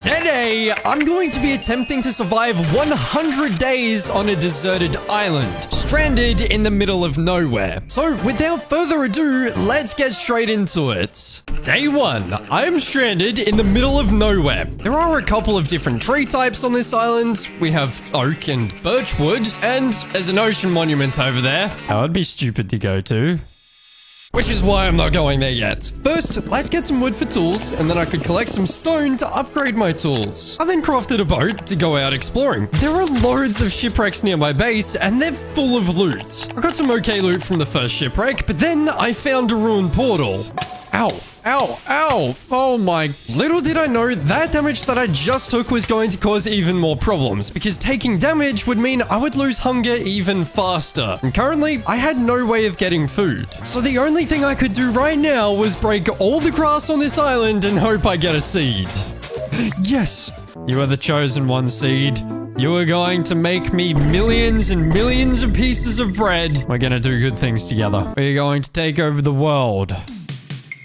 Today, I'm going to be attempting to survive 100 days on a deserted island, stranded in the middle of nowhere. So, without further ado, let's get straight into it. Day 1. I am stranded in the middle of nowhere. There are a couple of different tree types on this island. We have oak and birchwood, and there's an ocean monument over there. That would be stupid to go to. Which is why I'm not going there yet. First, let's get some wood for tools, and then I could collect some stone to upgrade my tools. I then crafted a boat to go out exploring. There are loads of shipwrecks near my base, and they're full of loot. I got some okay loot from the first shipwreck, but then I found a ruined portal. Ow. Ow, ow. Oh my. Little did I know that damage that I just took was going to cause even more problems, because taking damage would mean I would lose hunger even faster. And currently, I had no way of getting food. So the only thing I could do right now was break all the grass on this island and hope I get a seed. Yes. You are the chosen one, seed. You are going to make me millions and millions of pieces of bread. We're going to do good things together. We're going to take over the world.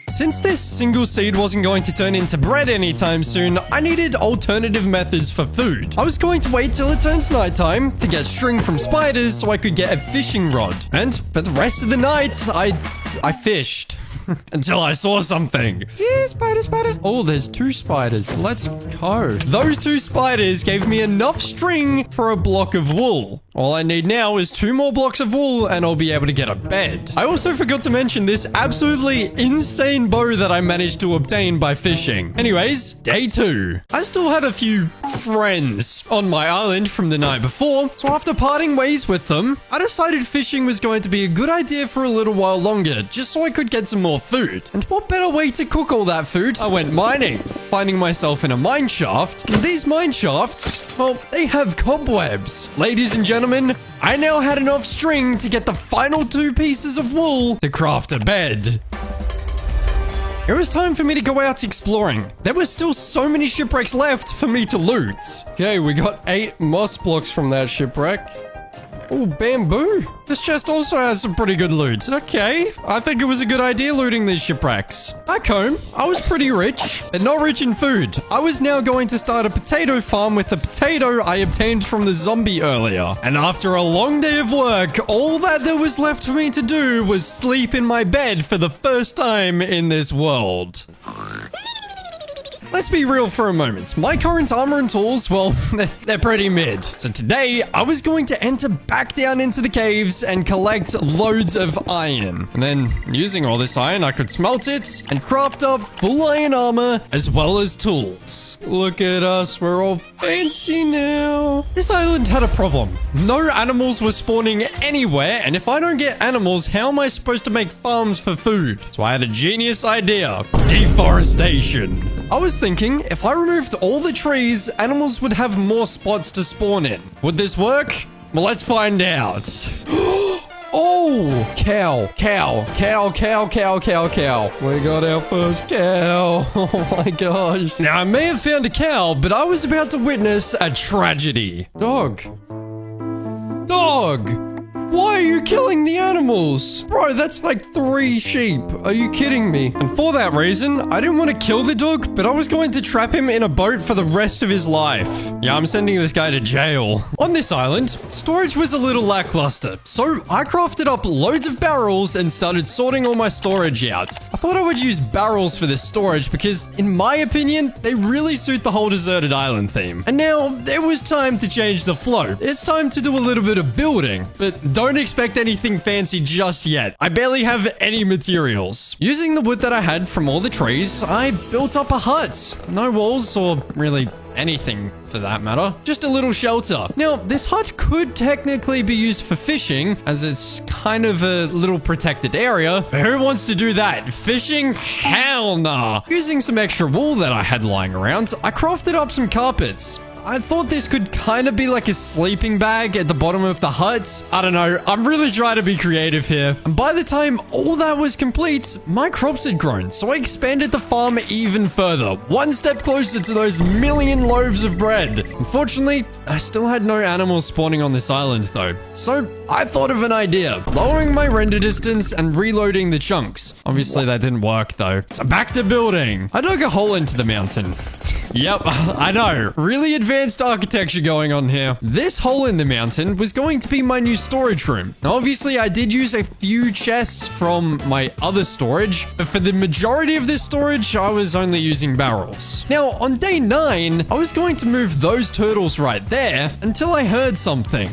Since this single seed wasn't going to turn into bread anytime soon, I needed alternative methods for food. I was going to wait till it turns nighttime to get string from spiders so I could get a fishing rod. And for the rest of the night, I fished. Until I saw something. Yeah, spider. Oh, there's 2 spiders. Let's go. Those 2 spiders gave me enough string for a block of wool. All I need now is 2 more blocks of wool and I'll be able to get a bed. I also forgot to mention this absolutely insane bow that I managed to obtain by fishing. Anyways, day 2. I still had a few friends on my island from the night before, so after parting ways with them, I decided fishing was going to be a good idea for a little while longer, just so I could get some more food. And what better way to cook all that food? I went mining, finding myself in a mine shaft. And these mine shafts, well, they have cobwebs. Ladies and gentlemen, I now had enough string to get the final 2 pieces of wool to craft a bed. It was time for me to go out exploring. There were still so many shipwrecks left for me to loot. Okay, we got 8 moss blocks from that shipwreck. Oh, bamboo. This chest also has some pretty good loot. Okay, I think it was a good idea looting these shipwrecks. Back home, I was pretty rich, but not rich in food. I was now going to start a potato farm with the potato I obtained from the zombie earlier. And after a long day of work, all that there was left for me to do was sleep in my bed for the first time in this world. Let's be real for a moment. My current armor and tools, well, they're pretty mid. So today, I was going to enter back down into the caves and collect loads of iron. And then, using all this iron, I could smelt it and craft up full iron armor as well as tools. Look at us, we're all fancy now. This island had a problem. No animals were spawning anywhere, and if I don't get animals, how am I supposed to make farms for food? So I had a genius idea. Deforestation. I was thinking, if I removed all the trees, animals would have more spots to spawn in. Would this work? Well, let's find out. Oh, cow. We got our first cow. Oh my gosh. Now, I may have found a cow, but I was about to witness a tragedy. Dog. Why are you killing the animals? Bro, that's like 3 sheep. Are you kidding me? And for that reason, I didn't want to kill the dog, but I was going to trap him in a boat for the rest of his life. Yeah, I'm sending this guy to jail. On this island, storage was a little lackluster, so I crafted up loads of barrels and started sorting all my storage out. I thought I would use barrels for this storage because, in my opinion, they really suit the whole deserted island theme. And now, it was time to change the flow. It's time to do a little bit of building, but don't expect anything fancy just yet. I barely have any materials. Using the wood that I had from all the trees, I built up a hut. No walls or really anything for that matter. Just a little shelter. Now, this hut could technically be used for fishing, as it's kind of a little protected area. But who wants to do that? Fishing? Hell nah. Using some extra wool that I had lying around, I crafted up some carpets. I thought this could kind of be like a sleeping bag at the bottom of the hut. I don't know. I'm really trying to be creative here. And by the time all that was complete, my crops had grown. So I expanded the farm even further. One step closer to those 1,000,000 loaves of bread. Unfortunately, I still had no animals spawning on this island though. So I thought of an idea. Lowering my render distance and reloading the chunks. Obviously that didn't work though. So back to building. I dug a hole into the mountain. Yep, I know. Really advanced architecture going on here. This hole in the mountain was going to be my new storage room. Now, obviously, I did use a few chests from my other storage, but for the majority of this storage, I was only using barrels. Now, on day 9, I was going to move those turtles right there until I heard something.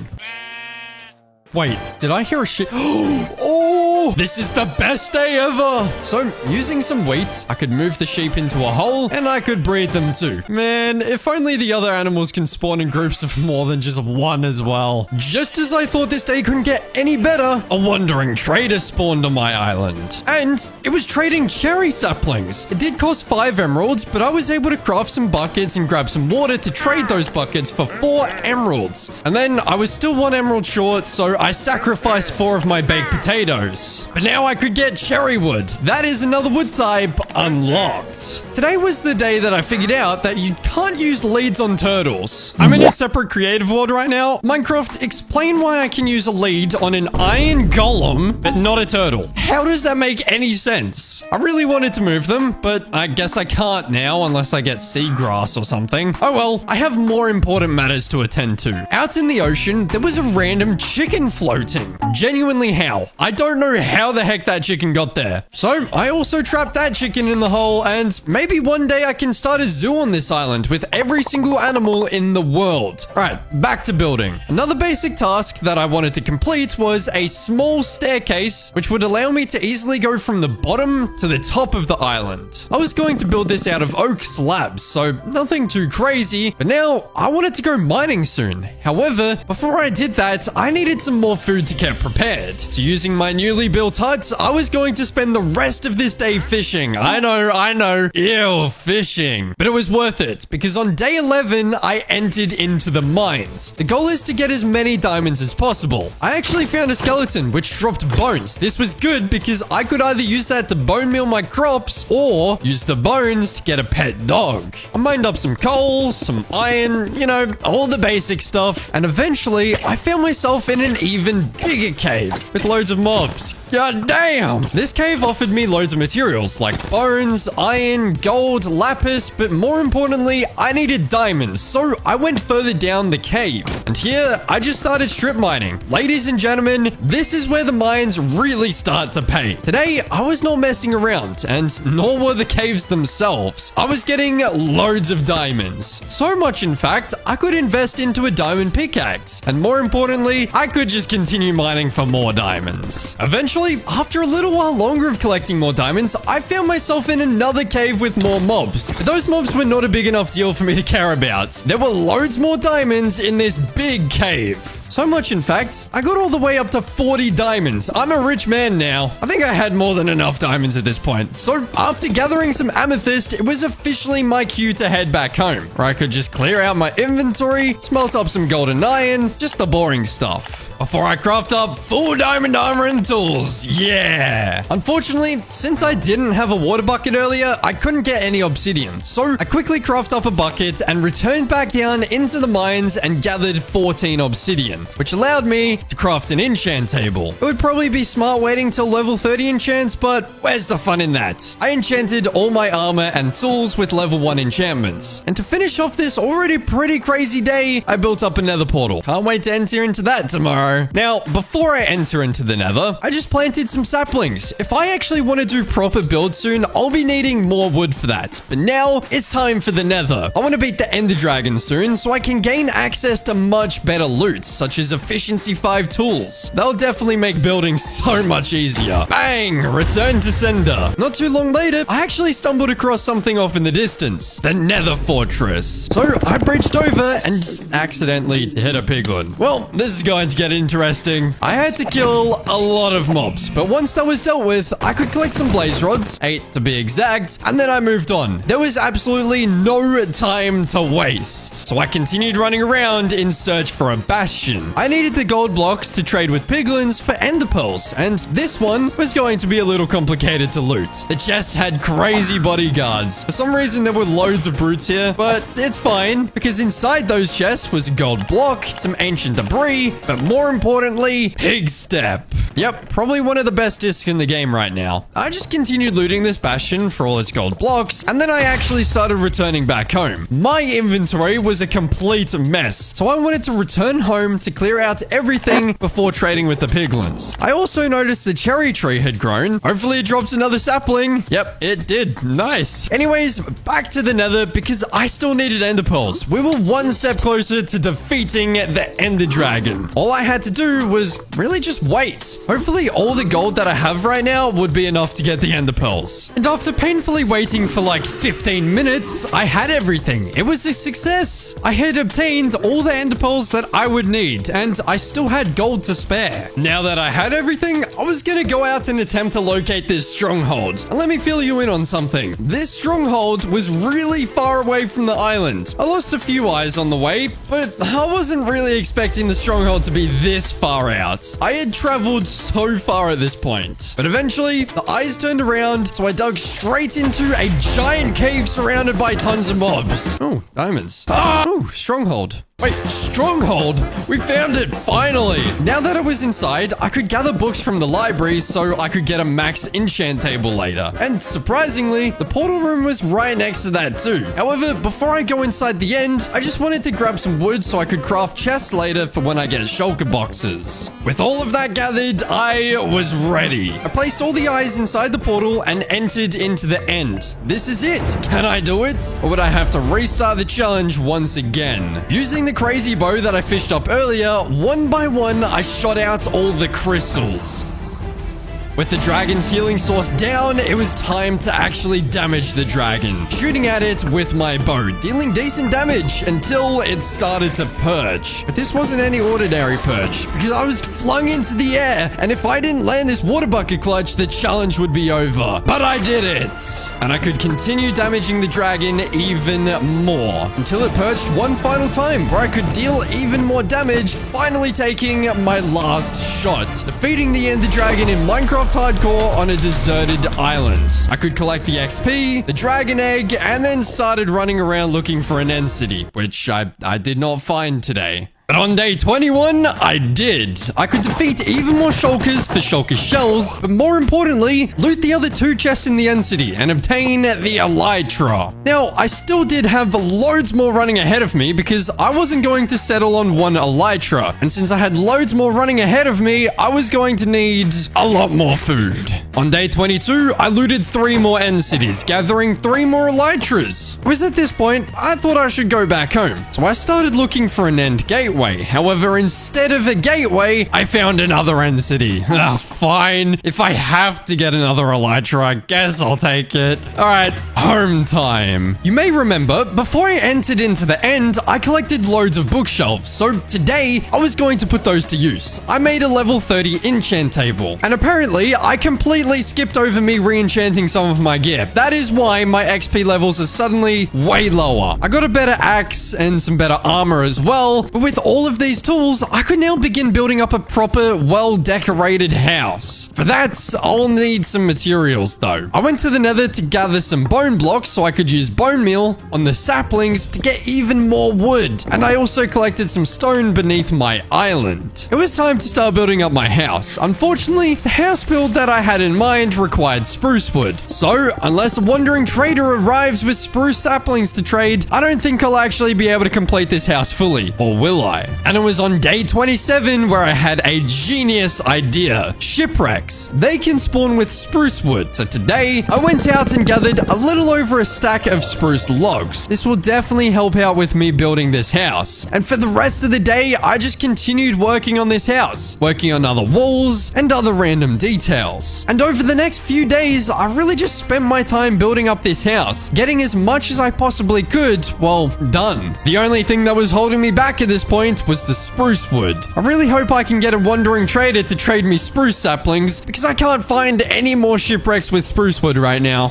Wait, did I hear a shit? Oh, this is the best day ever. So, using some weights, I could move the sheep into a hole and I could breed them too. Man, if only the other animals can spawn in groups of more than just one as well. Just as I thought this day couldn't get any better, a wandering trader spawned on my island. And it was trading cherry saplings. It did cost 5 emeralds, but I was able to craft some buckets and grab some water to trade those buckets for 4 emeralds. And then I was still 1 emerald short, so I sacrificed 4 of my baked potatoes. But now I could get cherry wood. That is another wood type unlocked. Today was the day that I figured out that you can't use leads on turtles. I'm in a separate creative world right now. Minecraft, explain why I can use a lead on an iron golem, but not a turtle. How does that make any sense? I really wanted to move them, but I guess I can't now unless I get seagrass or something. Oh well, I have more important matters to attend to. Out in the ocean, there was a random chicken floating. Genuinely how? I don't know how the heck that chicken got there. So I also trapped that chicken in the hole, and maybe one day I can start a zoo on this island with every single animal in the world. Right, back to building. Another basic task that I wanted to complete was a small staircase, which would allow me to easily go from the bottom to the top of the island. I was going to build this out of oak slabs, so nothing too crazy, but now I wanted to go mining soon. However, before I did that, I needed some more food to get prepared. So using my newly built hut, I was going to spend the rest of this day fishing. I know. Ew, fishing. But it was worth it, because on day 11, I entered into the mines. The goal is to get as many diamonds as possible. I actually found a skeleton, which dropped bones. This was good because I could either use that to bone meal my crops, or use the bones to get a pet dog. I mined up some coal, some iron, you know, all the basic stuff. And eventually, I found myself in an even bigger cave with loads of mobs. God damn! This cave offered me loads of materials like bones, iron, gold, lapis, but more importantly, I needed diamonds, so I went further down the cave. And here, I just started strip mining. Ladies and gentlemen, this is where the mines really start to pay. Today, I was not messing around, and nor were the caves themselves. I was getting loads of diamonds. So much, in fact, I could invest into a diamond pickaxe. And more importantly, I could just continue mining for more diamonds. Eventually, after a little while longer of collecting more diamonds, I found myself in another cave with more mobs. But those mobs were not a big enough deal for me to care about. There were loads more diamonds in this big cave. So much, in fact, I got all the way up to 40 diamonds. I'm a rich man now. I think I had more than enough diamonds at this point. So after gathering some amethyst, it was officially my cue to head back home, where I could just clear out my inventory, smelt up some golden iron, just the boring stuff, before I craft up full diamond armor and tools. Yeah. Unfortunately, since I didn't have a water bucket earlier, I couldn't get any obsidian. So I quickly crafted up a bucket and returned back down into the mines and gathered 14 obsidian, which allowed me to craft an enchant table. It would probably be smart waiting till level 30 enchants, but where's the fun in that? I enchanted all my armor and tools with level 1 enchantments. And to finish off this already pretty crazy day, I built up a nether portal. Can't wait to enter into that tomorrow. Now, before I enter into the nether, I just planted some saplings. If I actually want to do proper build soon, I'll be needing more wood for that. But now, it's time for the nether. I want to beat the ender dragon soon, so I can gain access to much better loot, such as efficiency 5 tools. They'll definitely make building so much easier. Bang! Return to sender. Not too long later, I actually stumbled across something off in the distance. The nether fortress. So I bridged over and just accidentally hit a piglin. Well, this is going to get interesting. I had to kill a lot of mobs, but once that was dealt with, I could collect some blaze rods, 8 to be exact, and then I moved on. There was absolutely no time to waste. So I continued running around in search for a bastion. I needed the gold blocks to trade with piglins for ender pearls, and this one was going to be a little complicated to loot. The chest had crazy bodyguards. For some reason, there were loads of brutes here, but it's fine, because inside those chests was a gold block, some ancient debris, but more importantly, pig step. Yep, probably one of the best discs in the game right now. I just continued looting this bastion for all its gold blocks, and then I actually started returning back home. My inventory was a complete mess, so I wanted to return home to clear out everything before trading with the piglins. I also noticed the cherry tree had grown. Hopefully it drops another sapling. Yep, it did. Nice. Anyways, back to the nether because I still needed ender pearls. We were one step closer to defeating the ender dragon. All I had to do was really just wait. Hopefully all the gold that I have right now would be enough to get the ender pearls. And after painfully waiting for like 15 minutes, I had everything. It was a success. I had obtained all the ender pearls that I would need, and I still had gold to spare. Now that I had everything, I was gonna go out and attempt to locate this stronghold. And let me fill you in on something. This stronghold was really far away from the island. I lost a few eyes on the way, but I wasn't really expecting the stronghold to be this far out. I had traveled so far at this point. But eventually, the eyes turned around, so I dug straight into a giant cave surrounded by tons of mobs. Oh, diamonds. Oh, stronghold. Wait, stronghold? We found it, finally! Now that I was inside, I could gather books from the library so I could get a max enchant table later. And surprisingly, the portal room was right next to that too. However, before I go inside the end, I just wanted to grab some wood so I could craft chests later for when I get shulker boxes. With all of that gathered, I was ready. I placed all the eyes inside the portal and entered into the end. This is it. Can I do it? Or would I have to restart the challenge once again? Using the crazy bow that I fished up earlier, one by one, I shot out all the crystals. With the dragon's healing source down, it was time to actually damage the dragon. Shooting at it with my bow, dealing decent damage until it started to perch. But this wasn't any ordinary perch, because I was flung into the air, and if I didn't land this water bucket clutch, the challenge would be over. But I did it! And I could continue damaging the dragon even more, until it perched one final time, where I could deal even more damage, finally taking my last shot, defeating the ender dragon in Minecraft Hardcore on a deserted island. I could collect the XP, the dragon egg, and then started running around looking for an end city, which I did not find today. But on day 21, I did. I could defeat even more shulkers for shulker shells, but more importantly, loot the other 2 chests in the end city and obtain the elytra. Now, I still did have loads more running ahead of me because I wasn't going to settle on 1 elytra. And since I had loads more running ahead of me, I was going to need a lot more food. On day 22, I looted 3 more end cities, gathering 3 more elytras. It was at this point, I thought I should go back home. So I started looking for an end gateway. However, instead of a gateway, I found another end city. Fine. If I have to get another elytra, I guess I'll take it. All right, home time. You may remember, before I entered into the end, I collected loads of bookshelves. So today, I was going to put those to use. I made a level 30 enchant table. And apparently, I completely skipped over me re-enchanting some of my gear. That is why my XP levels are suddenly way lower. I got a better axe and some better armor as well. But with all of these tools, I could now begin building up a proper, well-decorated house. For that, I'll need some materials though. I went to the nether to gather some bone blocks so I could use bone meal on the saplings to get even more wood. And I also collected some stone beneath my island. It was time to start building up my house. Unfortunately, the house build that I had in mind required spruce wood. So, unless a wandering trader arrives with spruce saplings to trade, I don't think I'll actually be able to complete this house fully. Or will I? And it was on day 27 where I had a genius idea. Shipwrecks. They can spawn with spruce wood. So today, I went out and gathered a little over a stack of spruce logs. This will definitely help out with me building this house. And for the rest of the day, I just continued working on this house, working on other walls and other random details. And over the next few days, I really just spent my time building up this house, getting as much as I possibly could, well, done. The only thing that was holding me back at this point was the spruce wood. I really hope I can get a wandering trader to trade me spruce saplings because I can't find any more shipwrecks with spruce wood right now.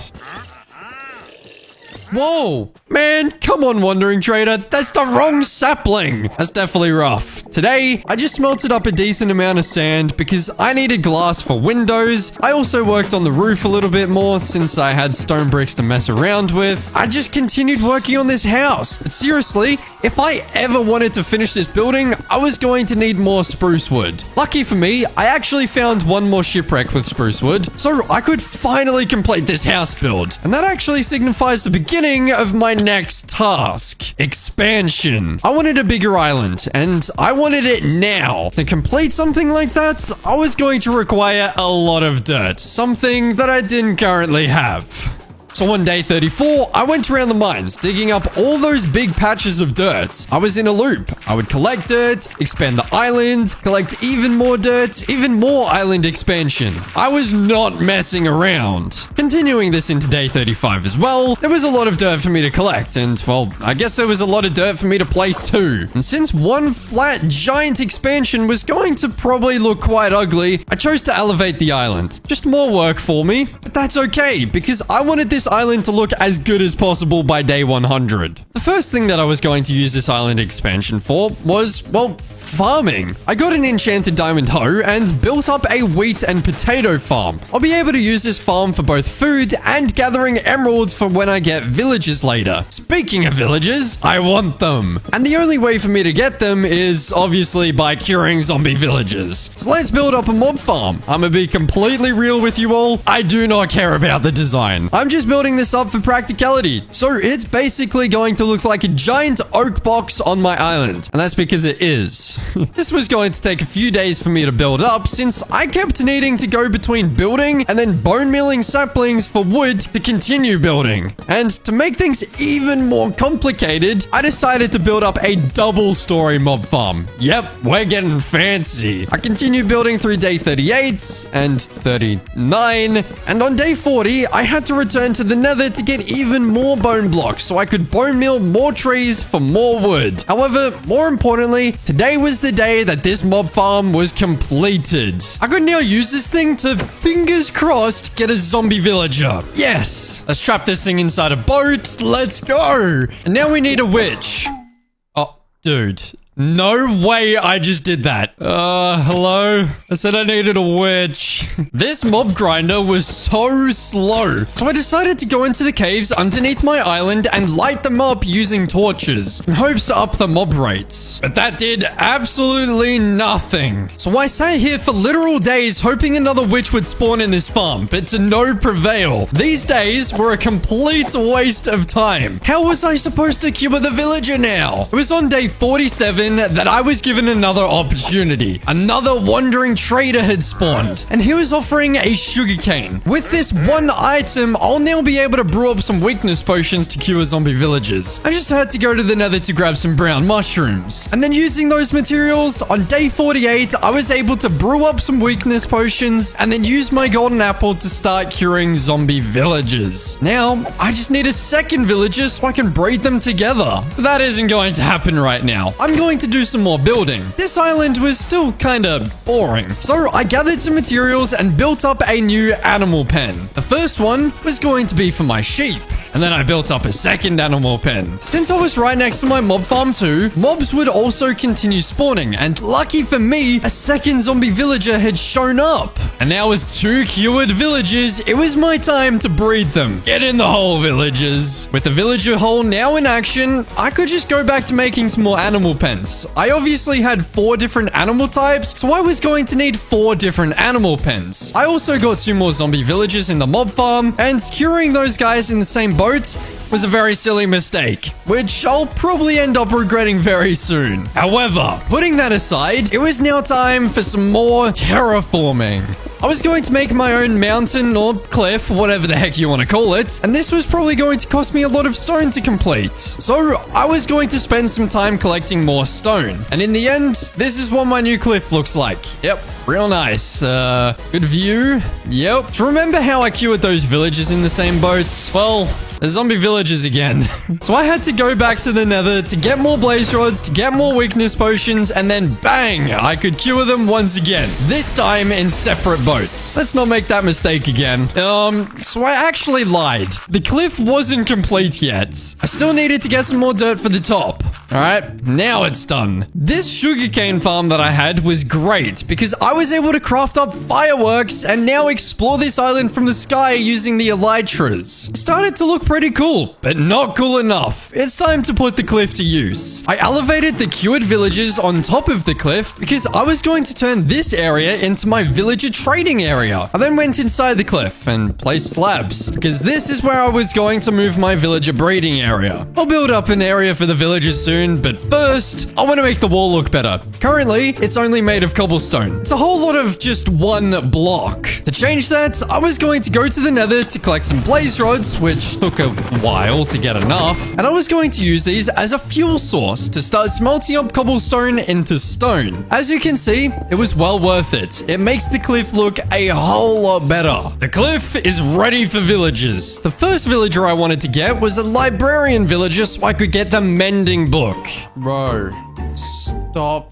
Whoa, man, come on, Wandering Trader. That's the wrong sapling. That's definitely rough. Today, I just smelted up a decent amount of sand because I needed glass for windows. I also worked on the roof a little bit more since I had stone bricks to mess around with. I just continued working on this house. But seriously, if I ever wanted to finish this building, I was going to need more spruce wood. Lucky for me, I actually found one more shipwreck with spruce wood, so I could finally complete this house build. And that actually signifies the beginning of my next task. Expansion. I wanted a bigger island, and I wanted it now. To complete something like that, I was going to require a lot of dirt, something that I didn't currently have. So on day 34, I went around the mines, digging up all those big patches of dirt. I was in a loop. I would collect dirt, expand the island, collect even more dirt, even more island expansion. I was not messing around. Continuing this into day 35 as well, there was a lot of dirt for me to collect, and well, I guess there was a lot of dirt for me to place too. And since one flat giant expansion was going to probably look quite ugly, I chose to elevate the island. Just more work for me, but that's okay, because I wanted this island to look as good as possible by day 100. The first thing that I was going to use this island expansion for was, well, farming. I got an enchanted diamond hoe and built up a wheat and potato farm. I'll be able to use this farm for both food and gathering emeralds for when I get villagers later. Speaking of villagers, I want them. And the only way for me to get them is obviously by curing zombie villagers. So let's build up a mob farm. I'm gonna be completely real with you all. I do not care about the design. I'm just building this up for practicality. So it's basically going to look like a giant oak box on my island. And that's because it is. This was going to take a few days for me to build up since I kept needing to go between building and then bone milling saplings for wood to continue building. And to make things even more complicated, I decided to build up a double-story mob farm. Yep, we're getting fancy. I continued building through day 38 and 39, and on day 40, I had to return to the nether to get even more bone blocks so I could bone mill more trees for more wood. However, more importantly, today was the day that this mob farm was completed. I could now use this thing to, fingers crossed, get a zombie villager. Yes! Let's trap this thing inside a boat. Let's go! And now we need a witch. Oh, dude. No way I just did that. Hello? I said I needed a witch. This mob grinder was so slow. So I decided to go into the caves underneath my island and light them up using torches in hopes to up the mob rates. But that did absolutely nothing. So I sat here for literal days hoping another witch would spawn in this farm, but to no prevail. These days were a complete waste of time. How was I supposed to cure the villager now? It was on day 47 that I was given another opportunity. Another wandering trader had spawned, and he was offering a sugarcane. With this one item, I'll now be able to brew up some weakness potions to cure zombie villagers. I just had to go to the nether to grab some brown mushrooms. And then using those materials, on day 48, I was able to brew up some weakness potions and then use my golden apple to start curing zombie villagers. Now, I just need a second villager so I can breed them together. But that isn't going to happen right now. I'm going to do some more building. This island was still kind of boring. So I gathered some materials and built up a new animal pen. The first one was going to be for my sheep. And then I built up a second animal pen. Since I was right next to my mob farm too, mobs would also continue spawning. And lucky for me, a second zombie villager had shown up. And now with 2 cured villagers, it was my time to breed them. Get in the hole, villagers. With the villager hole now in action, I could just go back to making some more animal pens. I obviously had 4 different animal types, so I was going to need 4 different animal pens. I also got 2 more zombie villagers in the mob farm, and curing those guys in the same boat was a very silly mistake, which I'll probably end up regretting very soon. However, putting that aside, it was now time for some more terraforming. I was going to make my own mountain or cliff, whatever the heck you want to call it, and this was probably going to cost me a lot of stone to complete. So I was going to spend some time collecting more stone. And in the end, this is what my new cliff looks like. Yep, real nice. Good view. Yep. Do you remember how I cured those villagers in the same boats? Well, The zombie villagers again. So I had to go back to the nether to get more blaze rods, to get more weakness potions, and then bang, I could cure them once again. This time in separate boats. Let's not make that mistake again. So I actually lied. The cliff wasn't complete yet. I still needed to get some more dirt for the top. All right, now it's done. This sugarcane farm that I had was great because I was able to craft up fireworks and now explore this island from the sky using the elytras. Started to look pretty cool, but not cool enough. It's time to put the cliff to use. I elevated the cured villagers on top of the cliff because I was going to turn this area into my villager trading area. I then went inside the cliff and placed slabs because this is where I was going to move my villager breeding area. I'll build up an area for the villagers soon, but first, I want to make the wall look better. Currently, it's only made of cobblestone. It's a whole lot of just one block. To change that, I was going to go to the nether to collect some blaze rods, which took a while to get enough, and I was going to use these as a fuel source to start smelting up cobblestone into stone. As you can see, it was well worth it. It makes the cliff look a whole lot better. The cliff is ready for villagers. The first villager I wanted to get was a librarian villager so I could get the mending book. Bro, stop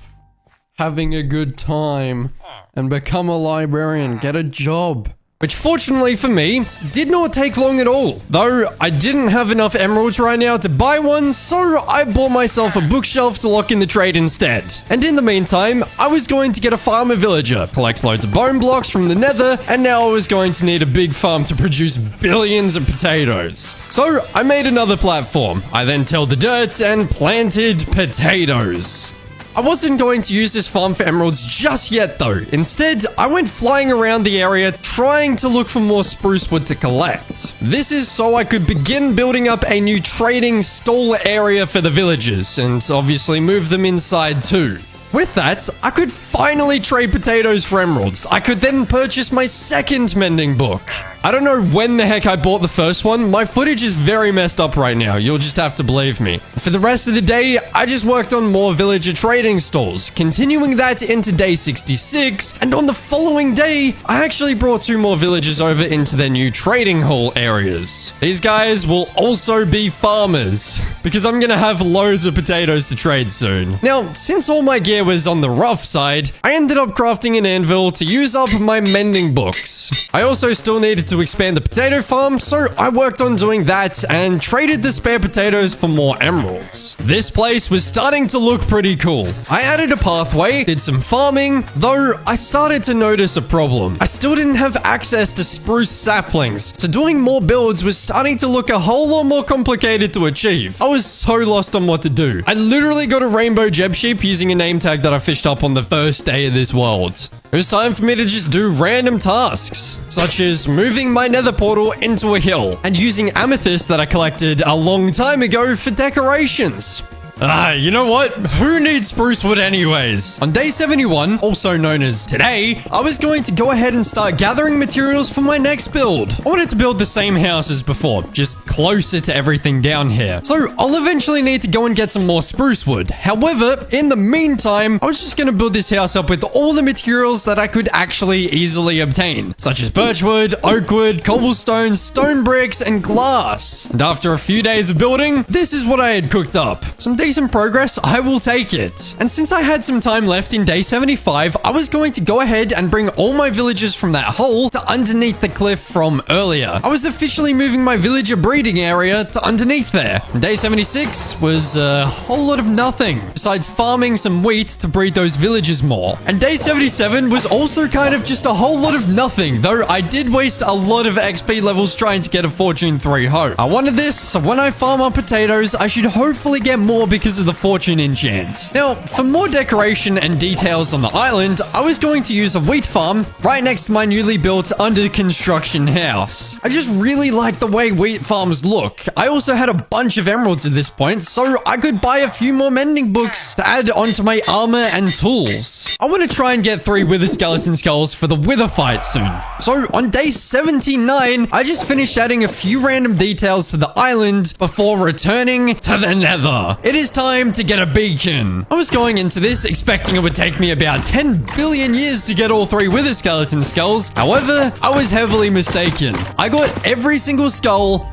having a good time and become a librarian. Get a job. Which fortunately for me, did not take long at all. Though I didn't have enough emeralds right now to buy one, so I bought myself a bookshelf to lock in the trade instead. And in the meantime, I was going to get a farmer villager, collect loads of bone blocks from the nether, and now I was going to need a big farm to produce billions of potatoes. So I made another platform. I then tilled the dirt and planted potatoes. I wasn't going to use this farm for emeralds just yet though. Instead, I went flying around the area trying to look for more spruce wood to collect. This is so I could begin building up a new trading stall area for the villagers and obviously move them inside too. With that, I could finally trade potatoes for emeralds. I could then purchase my second mending book. I don't know when the heck I bought the first one. My footage is very messed up right now. You'll just have to believe me. For the rest of the day, I just worked on more villager trading stalls, continuing that into day 66. And on the following day, I actually brought 2 more villagers over into their new trading hall areas. These guys will also be farmers because I'm going to have loads of potatoes to trade soon. Now, since all my gear was on the rough side, I ended up crafting an anvil to use up my mending books. I also still needed to expand the potato farm, so I worked on doing that and traded the spare potatoes for more emeralds. This place was starting to look pretty cool. I added a pathway, did some farming, though I started to notice a problem. I still didn't have access to spruce saplings, so doing more builds was starting to look a whole lot more complicated to achieve. I was so lost on what to do. I literally got a rainbow gem sheep using a name tag that I fished up on the first day of this world. It was time for me to just do random tasks, such as moving my nether portal into a hill and using amethyst that I collected a long time ago for decorations. You know what? Who needs spruce wood anyways? On day 71, also known as today, I was going to go ahead and start gathering materials for my next build. I wanted to build the same house as before, just closer to everything down here. So I'll eventually need to go and get some more spruce wood. However, in the meantime, I was just going to build this house up with all the materials that I could actually easily obtain, such as birchwood, oakwood, cobblestone, stone bricks, and glass. And after a few days of building, this is what I had cooked up. Some decent progress, I will take it. And since I had some time left in day 75, I was going to go ahead and bring all my villagers from that hole to underneath the cliff from earlier. I was officially moving my villager breeding area to underneath there. And day 76 was a whole lot of nothing, besides farming some wheat to breed those villagers more. And day 77 was also kind of just a whole lot of nothing, though I did waste a lot of XP levels trying to get a Fortune 3 hoe. I wanted this, so when I farm up potatoes, I should hopefully get more because of the fortune enchant. Now, for more decoration and details on the island, I was going to use a wheat farm right next to my newly built under construction house. I just really like the way wheat farms look. I also had a bunch of emeralds at this point, so I could buy a few more mending books to add onto my armor and tools. I want to try and get 3 wither skeleton skulls for the wither fight soon. So on day 79, I just finished adding a few random details to the island before returning to the nether. It is time to get a beacon. I was going into this expecting it would take me about 10 billion years to get all 3 wither skeleton skulls. However, I was heavily mistaken. I got every single skull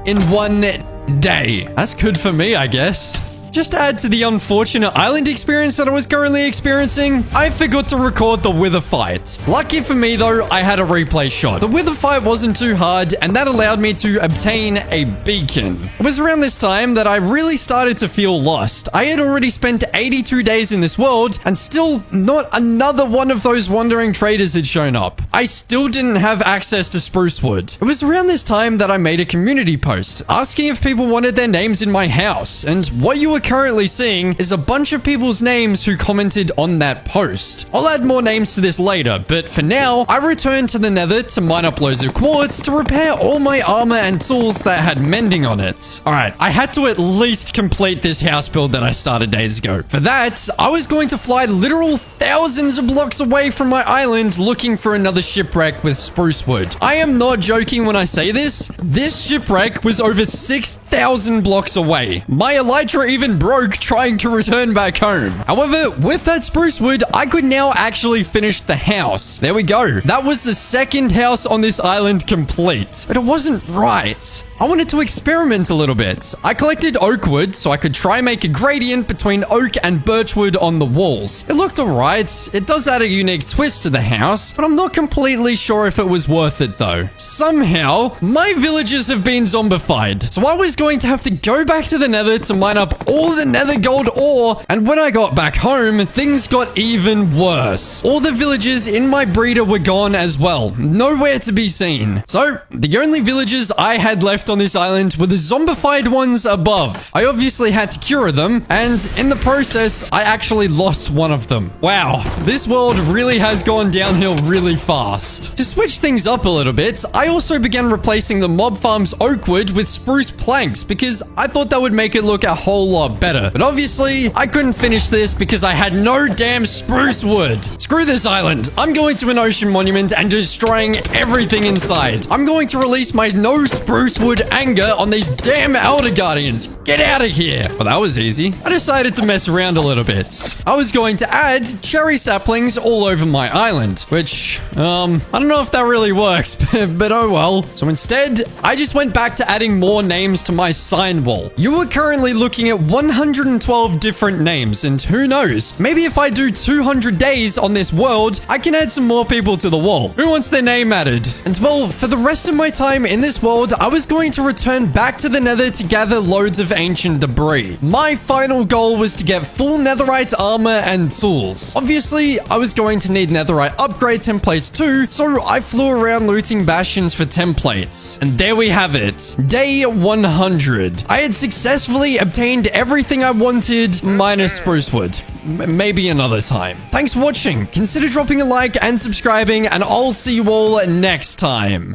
in 1 day. That's good for me, I guess. Just to add to the unfortunate island experience that I was currently experiencing, I forgot to record the wither fight. Lucky for me though, I had a replay shot. The wither fight wasn't too hard, and that allowed me to obtain a beacon. It was around this time that I really started to feel lost. I had already spent 82 days in this world, and still not another one of those wandering traders had shown up. I still didn't have access to spruce wood. It was around this time that I made a community post, asking if people wanted their names in my house, and what you were currently seeing is a bunch of people's names who commented on that post. I'll add more names to this later, but for now, I returned to the nether to mine up loads of quartz to repair all my armor and tools that had mending on it. Alright, I had to at least complete this house build that I started days ago. For that, I was going to fly literal thousands of blocks away from my island looking for another shipwreck with spruce wood. I am not joking when I say this. This shipwreck was over 6,000 blocks away. My elytra even broke trying to return back home. However, with that spruce wood, I could now actually finish the house. There we go. That was the second house on this island complete. But it wasn't right. I wanted to experiment a little bit. I collected oak wood so I could try make a gradient between oak and birch wood on the walls. It looked alright. It does add a unique twist to the house, but I'm not completely sure if it was worth it though. Somehow, my villagers have been zombified. So I was going to have to go back to the nether to mine up all the nether gold ore, and when I got back home, things got even worse. All the villagers in my breeder were gone as well. Nowhere to be seen. So, the only villagers I had left on this island were the zombified ones above. I obviously had to cure them, and in the process, I actually lost one of them. Wow, this world really has gone downhill really fast. To switch things up a little bit, I also began replacing the mob farm's oak wood with spruce planks because I thought that would make it look a whole lot better. But obviously, I couldn't finish this because I had no damn spruce wood. Screw this island. I'm going to an ocean monument and destroying everything inside. I'm going to release my no spruce wood anger on these damn Elder Guardians. Get out of here. Well, that was easy. I decided to mess around a little bit. I was going to add cherry saplings all over my island, which, I don't know if that really works, but oh well. So instead, I just went back to adding more names to my sign wall. You are currently looking at 112 different names, and who knows, maybe if I do 200 days on this world, I can add some more people to the wall. Who wants their name added? And well, for the rest of my time in this world, I was going to return back to the nether to gather loads of ancient debris. My final goal was to get full netherite armor and tools. Obviously, I was going to need netherite upgrade templates too, so I flew around looting bastions for templates. And there we have it. Day 100. I had successfully obtained everything I wanted, minus spruce wood. Maybe another time. Thanks for watching. Consider dropping a like and subscribing, and I'll see you all next time.